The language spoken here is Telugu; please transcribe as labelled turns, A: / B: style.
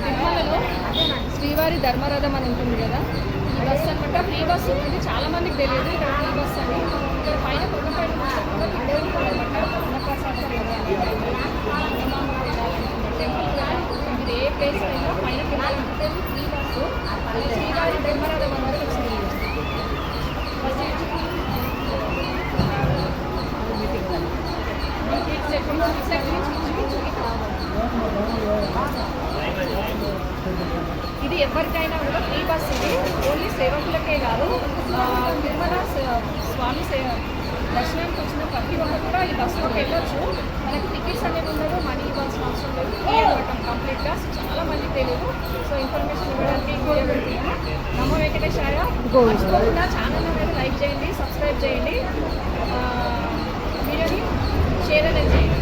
A: తిరుమలలో శ్రీవారి ధర్మరథం అని ఉంటుంది కదా, ఈ బస్సు అనమాట. ఫ్రీ బస్సు ఉంటుంది, చాలా మందికి తెలియదు ఇక్కడ ఫ్రీ బస్ అని. ఇక్కడ పైన కొండపైన అదే ఉంటుంది అనమాట. అన్నప్రసాదం కదా టెంపుల్ మీరు ఏ ప్లేస్ అయినా పైన వెళ్ళాలంటే ఫ్రీ బస్సు. శ్రీవారి ధర్మరథం అనేది వచ్చింది. ఇది ఎవరికైనా కూడా ఫ్రీ బస్. ఇది ఓన్లీ సేవకులకే కాదు, తిరుమల స్వామి దర్శనానికి వచ్చిన ప్రతి ఒక్కరు కూడా ఈ బస్సులోకి వెళ్ళొచ్చు. మనకి టికెట్స్ అనేవి ఉండదు, మనీ ఇవ్వాల్సిన అవసరం లేదు, ఫ్రీ అనమాట కంప్లీట్గా. చాలా మందికి తెలియదు. సో ఇన్ఫర్మేషన్ ఇవ్వడానికి వీడియో పెడుతున్నాను. నమో వెంకటేశాయ. మర్చిపోకుండా ఛానల్ అనేది లైక్ చేయండి, సబ్స్క్రైబ్ చేయండి, వీడియోని షేర్ అనేది చేయండి.